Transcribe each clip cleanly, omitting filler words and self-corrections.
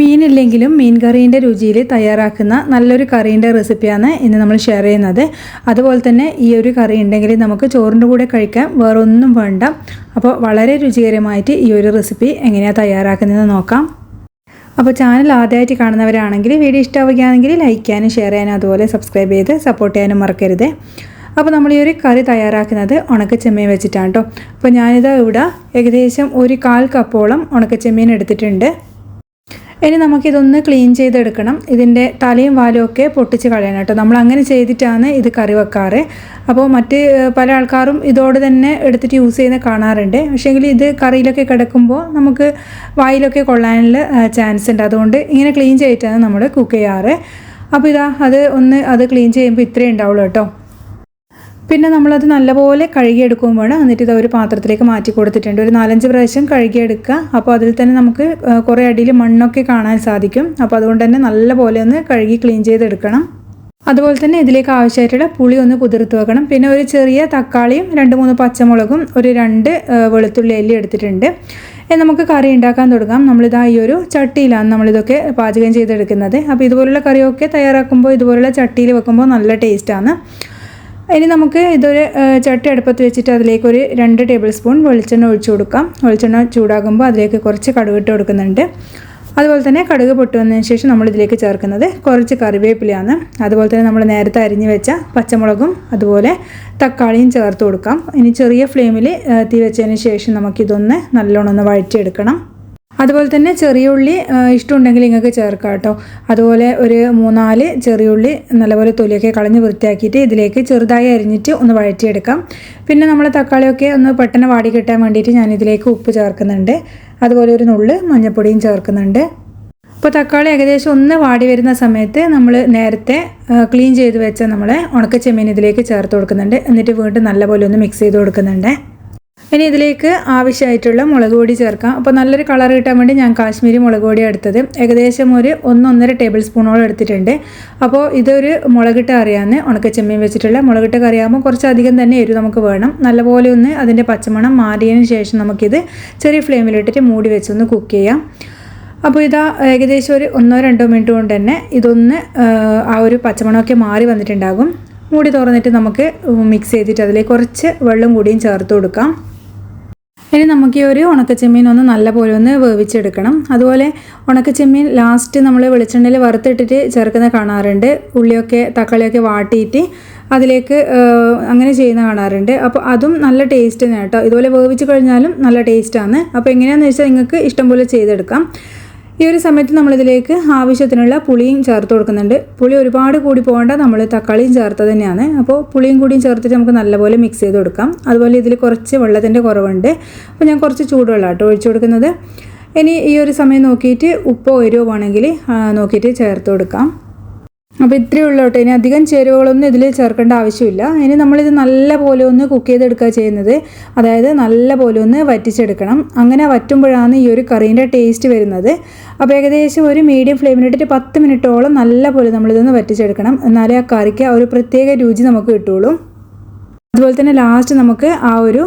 മീനില്ലെങ്കിലും മീൻ കറീൻ്റെ രുചിയിൽ തയ്യാറാക്കുന്ന നല്ലൊരു കറീൻ്റെ റെസിപ്പിയാണ് ഇന്ന് നമ്മൾ ഷെയർ ചെയ്യുന്നത്. അതുപോലെ തന്നെ ഈ ഒരു കറി ഉണ്ടെങ്കിൽ നമുക്ക് ചോറിൻ്റെ കൂടെ കഴിക്കാൻ വേറൊന്നും വേണ്ട. അപ്പോൾ വളരെ രുചികരമായിട്ട് ഈ ഒരു റെസിപ്പി എങ്ങനെയാണ് തയ്യാറാക്കുന്നതെന്ന് നോക്കാം. അപ്പോൾ ചാനൽ ആദ്യമായിട്ട് കാണുന്നവരാണെങ്കിൽ വീഡിയോ ഇഷ്ടമാവുകയാണെങ്കിൽ ലൈക്ക് ചെയ്യാനും ഷെയർ ചെയ്യാനും അതുപോലെ സബ്സ്ക്രൈബ് ചെയ്ത് സപ്പോർട്ട് ചെയ്യാനും മറക്കരുത്. അപ്പോൾ നമ്മൾ ഈ ഒരു കറി തയ്യാറാക്കുന്നത് ഉണക്കച്ചെമ്മീൻ വെച്ചിട്ടാണ് കേട്ടോ. അപ്പോൾ ഞാനിത് ഇവിടെ ഏകദേശം 1/4 കപ്പോളം ഉണക്കച്ചെമ്മീൻ എടുത്തിട്ടുണ്ട്. ഇനി നമുക്കിതൊന്ന് ക്ലീൻ ചെയ്തെടുക്കണം. ഇതിൻ്റെ തലയും വാലും ഒക്കെ പൊട്ടിച്ച് കളയണം കേട്ടോ. നമ്മൾ അങ്ങനെ ചെയ്തിട്ടാണ് ഇത് കറി വെക്കാറ്. അപ്പോൾ പല ആൾക്കാരും ഇതോടെ തന്നെ എടുത്തിട്ട് യൂസ് ചെയ്യുന്ന കാണാറുണ്ട്. പക്ഷേങ്കിൽ ഇത് കറിയിലൊക്കെ കിടക്കുമ്പോൾ നമുക്ക് വായിലൊക്കെ കൊള്ളാനുള്ള ചാൻസ് ഉണ്ട്. അതുകൊണ്ട് ഇങ്ങനെ ക്ലീൻ ചെയ്തിട്ടാണ് നമ്മൾ കുക്ക് ചെയ്യാറ്. അപ്പോൾ അത് ക്ലീൻ ചെയ്യുമ്പോൾ ഇത്രയേ ഉണ്ടാവുള്ളൂ കേട്ടോ. പിന്നെ നമ്മളത് നല്ലപോലെ കഴുകിയെടുക്കുകയും വേണം. എന്നിട്ട് ഇത് ഒരു പാത്രത്തിലേക്ക് മാറ്റി കൊടുത്തിട്ടുണ്ട്. ഒരു 4-5 പ്രാവശ്യം കഴുകിയെടുക്കുക. അപ്പോൾ അതിൽ തന്നെ നമുക്ക് കുറേ അടിയിൽ മണ്ണൊക്കെ കാണാൻ സാധിക്കും. അപ്പോൾ അതുകൊണ്ട് തന്നെ നല്ലപോലെ ഒന്ന് കഴുകി ക്ലീൻ ചെയ്തെടുക്കണം. അതുപോലെ തന്നെ ഇതിലേക്ക് ആവശ്യമായിട്ടുള്ള പുളി ഒന്ന് കുതിർത്ത് വെക്കണം. പിന്നെ ഒരു ചെറിയ തക്കാളിയും 2-3 പച്ചമുളകും ഒരു 2 വെളുത്തുള്ളി അല്ലി എടുത്തിട്ടുണ്ട്. നമുക്ക് കറി ഉണ്ടാക്കാൻ തുടങ്ങാം. നമ്മളിതാ ഈ ഒരു ചട്ടിയിലാണ് നമ്മളിതൊക്കെ പാചകം ചെയ്തെടുക്കുന്നത്. അപ്പോൾ ഇതുപോലുള്ള കറിയൊക്കെ തയ്യാറാക്കുമ്പോൾ ഇതുപോലുള്ള ചട്ടിയിൽ വെക്കുമ്പോൾ നല്ല ടേസ്റ്റാണ്. ഇനി നമുക്ക് ഇതൊരു ചട്ടി അടുപ്പത്ത് വെച്ചിട്ട് അതിലേക്ക് ഒരു 2 ടേബിൾ സ്പൂൺ വെളിച്ചെണ്ണ ഒഴിച്ചു കൊടുക്കാം. വെളിച്ചെണ്ണ ചൂടാകുമ്പോൾ അതിലേക്ക് കുറച്ച് കടുക് ഇട്ട് കൊടുക്കുന്നുണ്ട്. അതുപോലെ തന്നെ കടുക് പൊട്ടി വന്നതിന് ശേഷം നമ്മളിതിലേക്ക് ചേർക്കുന്നത് കുറച്ച് കറിവേപ്പിലയാണ്. അതുപോലെ തന്നെ നമ്മൾ നേരത്തെ അരിഞ്ഞു വെച്ച പച്ചമുളകും അതുപോലെ തക്കാളിയും ചേർത്ത് കൊടുക്കാം. ഇനി ചെറിയ ഫ്ലെയിമിൽ തീ വെച്ചതിന് ശേഷം നമുക്കിതൊന്ന് നല്ലോണം ഒന്ന് വഴറ്റിയെടുക്കണം. അതുപോലെ തന്നെ ചെറിയ ഉള്ളി ഇഷ്ടമുണ്ടെങ്കിൽ നിങ്ങൾക്ക് ചേർക്കാം കേട്ടോ. അതുപോലെ ഒരു 3-4 ചെറിയ ഉള്ളി നല്ലപോലെ തൊലിയൊക്കെ കളഞ്ഞ് വൃത്തിയാക്കിയിട്ട് ഇതിലേക്ക് ചെറുതായി അരിഞ്ഞിട്ട് ഒന്ന് വഴറ്റിയെടുക്കാം. പിന്നെ നമ്മൾ തക്കാളിയൊക്കെ ഒന്ന് പെട്ടെന്ന് വാടി കിട്ടാൻ വേണ്ടിയിട്ട് ഞാനിതിലേക്ക് ഉപ്പ് ചേർക്കുന്നുണ്ട്. അതുപോലെ ഒരു നുള്ള് മഞ്ഞൾപ്പൊടിയും ചേർക്കുന്നുണ്ട്. അപ്പോൾ തക്കാളി ഏകദേശം ഒന്ന് വാടി വരുന്ന സമയത്ത് നമ്മൾ നേരത്തെ ക്ലീൻ ചെയ്ത് വെച്ച നമ്മളെ ഉണക്കച്ചെമ്മീൻ ഇതിലേക്ക് ചേർത്ത് കൊടുക്കുന്നുണ്ട്. എന്നിട്ട് വീണ്ടും നല്ലപോലെ ഒന്ന് മിക്സ് ചെയ്ത് കൊടുക്കുന്നുണ്ട്. ഇനി ഇതിലേക്ക് ആവശ്യമായിട്ടുള്ള മുളക് പൊടി ചേർക്കാം. അപ്പോൾ നല്ലൊരു കളർ കിട്ടാൻ വേണ്ടി ഞാൻ കാശ്മീരി മുളക് പൊടി എടുത്തത് ഏകദേശം ഒരു 1-1.5 ടേബിൾ സ്പൂണോളം എടുത്തിട്ടുണ്ട്. അപ്പോൾ ഇതൊരു മുളകിട്ട കറിയാണ്. ഉണക്കച്ചെമ്മീൻ വെച്ചിട്ടുള്ള മുളകിട്ട കറിയാകുമ്പോൾ കുറച്ചധികം തന്നെ എരിവ് നമുക്ക് വേണം. നല്ലപോലെ ഒന്ന് അതിൻ്റെ പച്ചമണം മാറിയതിന് ശേഷം നമുക്കിത് ചെറിയ ഫ്ലെയിമിലിട്ടിട്ട് മൂടി വെച്ചൊന്ന് കുക്ക് ചെയ്യാം. അപ്പോൾ ഏകദേശം ഒരു 1-2 മിനിറ്റ് കൊണ്ട് തന്നെ ഇതൊന്ന് ആ ഒരു പച്ചമണമൊക്കെ മാറി വന്നിട്ടുണ്ടാകും. മൂടി തുറന്നിട്ട് നമുക്ക് മിക്സ് ചെയ്തിട്ട് അതിലേക്ക് കുറച്ച് വെള്ളം കൂടിയും ചേർത്ത് കൊടുക്കാം. ഇനി നമുക്ക് ഈ ഒരു ഉണക്കച്ചെമ്മീൻ ഒന്ന് നല്ലപോലെ ഒന്ന് വേവിച്ചെടുക്കണം. അതുപോലെ ഉണക്കച്ചെമ്മീൻ ലാസ്റ്റ് നമ്മൾ വെളിച്ചെണ്ണയിൽ വറുത്തിട്ടിട്ട് ചേർക്കുന്ന കാണാറുണ്ട്. ഉള്ളിയൊക്കെ തക്കാളിയൊക്കെ വാട്ടിയിട്ട് അതിലേക്ക് അങ്ങനെ ചെയ്യുന്ന കാണാറുണ്ട്. അപ്പോൾ അതും നല്ല ടേസ്റ്റ് തന്നെ കേട്ടോ. ഇതുപോലെ വേവിച്ച് കഴിഞ്ഞാലും നല്ല ടേസ്റ്റാണ്. അപ്പോൾ എങ്ങനെയാണെന്ന് വെച്ചാൽ നിങ്ങൾക്ക് ഇഷ്ടം പോലെ ചെയ്തെടുക്കാം. ഈ ഒരു സമയത്ത് നമ്മളിതിലേക്ക് ആവശ്യത്തിനുള്ള പുളിയും ചേർത്ത് കൊടുക്കുന്നുണ്ട്. പുളി ഒരുപാട് കൂടി പോകേണ്ട, നമ്മൾ തക്കാളിയും ചേർത്ത് തന്നെയാണ്. അപ്പോൾ പുളിയും കൂടിയും ചേർത്തിട്ട് നമുക്ക് നല്ലപോലെ മിക്സ് ചെയ്ത് കൊടുക്കാം. അതുപോലെ ഇതിൽ കുറച്ച് വെള്ളത്തിൻ്റെ കുറവുണ്ട്. അപ്പോൾ ഞാൻ കുറച്ച് ചൂടുവെള്ളം കേട്ടോ ഒഴിച്ചു കൊടുക്കുന്നത്. ഇനി ഈ ഒരു സമയം നോക്കിയിട്ട് ഉപ്പോ എരിവോ വേണമെങ്കിൽ നോക്കിയിട്ട് ചേർത്ത് കൊടുക്കാം. അപ്പോൾ ഇത്രയേ ഉള്ളൂ കേട്ടോ. ഇനി അധികം ചേരുവകളൊന്നും ഇതിൽ ചേർക്കേണ്ട ആവശ്യമില്ല. ഇനി നമ്മളിത് നല്ല പോലെ ഒന്ന് കുക്ക് ചെയ്തെടുക്കുക ചെയ്യുന്നത്. അതായത് നല്ല പോലെ ഒന്ന് വറ്റിച്ചെടുക്കണം. അങ്ങനെ വറ്റുമ്പോഴാണ് ഈ ഒരു കറീൻ്റെ ടേസ്റ്റ് വരുന്നത്. അപ്പോൾ ഏകദേശം ഒരു മീഡിയം ഫ്ലെയിമിലിട്ടിട്ട് 10 മിനിറ്റോളം നല്ല പോലെ നമ്മളിതൊന്ന് വറ്റിച്ചെടുക്കണം. എന്നാലേ ആ കറിക്ക് ആ ഒരു പ്രത്യേക രുചി നമുക്ക് കിട്ടുള്ളൂ. അതുപോലെ തന്നെ ലാസ്റ്റ് നമുക്ക് ആ ഒരു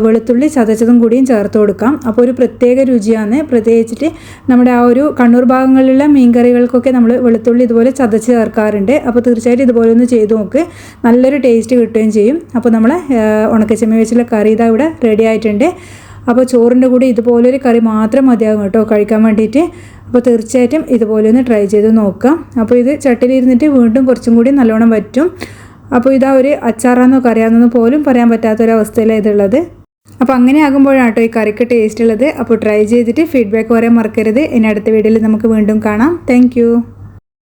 വെളുത്തുള്ളി ചതച്ചതും കൂടിയും ചേർത്ത് കൊടുക്കാം. അപ്പോൾ ഒരു പ്രത്യേക രുചിയാണ്. പ്രത്യേകിച്ചിട്ട് നമ്മുടെ ആ ഒരു കണ്ണൂർ ഭാഗങ്ങളിലുള്ള മീൻ കറികൾക്കൊക്കെ നമ്മൾ വെളുത്തുള്ളി ഇതുപോലെ ചതച്ച് ചേർക്കാറുണ്ട്. അപ്പോൾ തീർച്ചയായിട്ടും ഇതുപോലെ ഒന്ന് ചെയ്ത് നോക്ക്. നല്ലൊരു ടേസ്റ്റ് കിട്ടുകയും ചെയ്യും. അപ്പോൾ നമ്മളെ ഉണക്കച്ചെമ്മീൻ വെച്ചുള്ള കറി ഇവിടെ റെഡി ആയിട്ടുണ്ട്. അപ്പോൾ ചോറിൻ്റെ കൂടെ ഇതുപോലൊരു കറി മാത്രം മതിയാകും കേട്ടോ കഴിക്കാൻ വേണ്ടിയിട്ട്. അപ്പോൾ തീർച്ചയായിട്ടും ഇതുപോലെ ഒന്ന് ട്രൈ ചെയ്ത് നോക്കാം. അപ്പോൾ ഇത് ചട്ടിയിലിരുന്നിട്ട് വീണ്ടും കുറച്ചും കൂടി നല്ലോണം വറ്റും. അപ്പോൾ ഒരു അച്ചാറാന്നോ കറിയാണെന്നോ പോലും പറയാൻ പറ്റാത്തൊരവസ്ഥയിലാണ് ഇതുള്ളത്. അപ്പോൾ അങ്ങനെ ആകുമ്പോഴാണ് കേട്ടോ ഈ കറിക്ക് ടേസ്റ്റ് ഉള്ളത്. അപ്പോൾ ട്രൈ ചെയ്തിട്ട് ഫീഡ്ബാക്ക് പറയാൻ മറക്കരുത്. ഇനി അടുത്ത വീഡിയോയിൽ നമുക്ക് വീണ്ടും കാണാം. താങ്ക്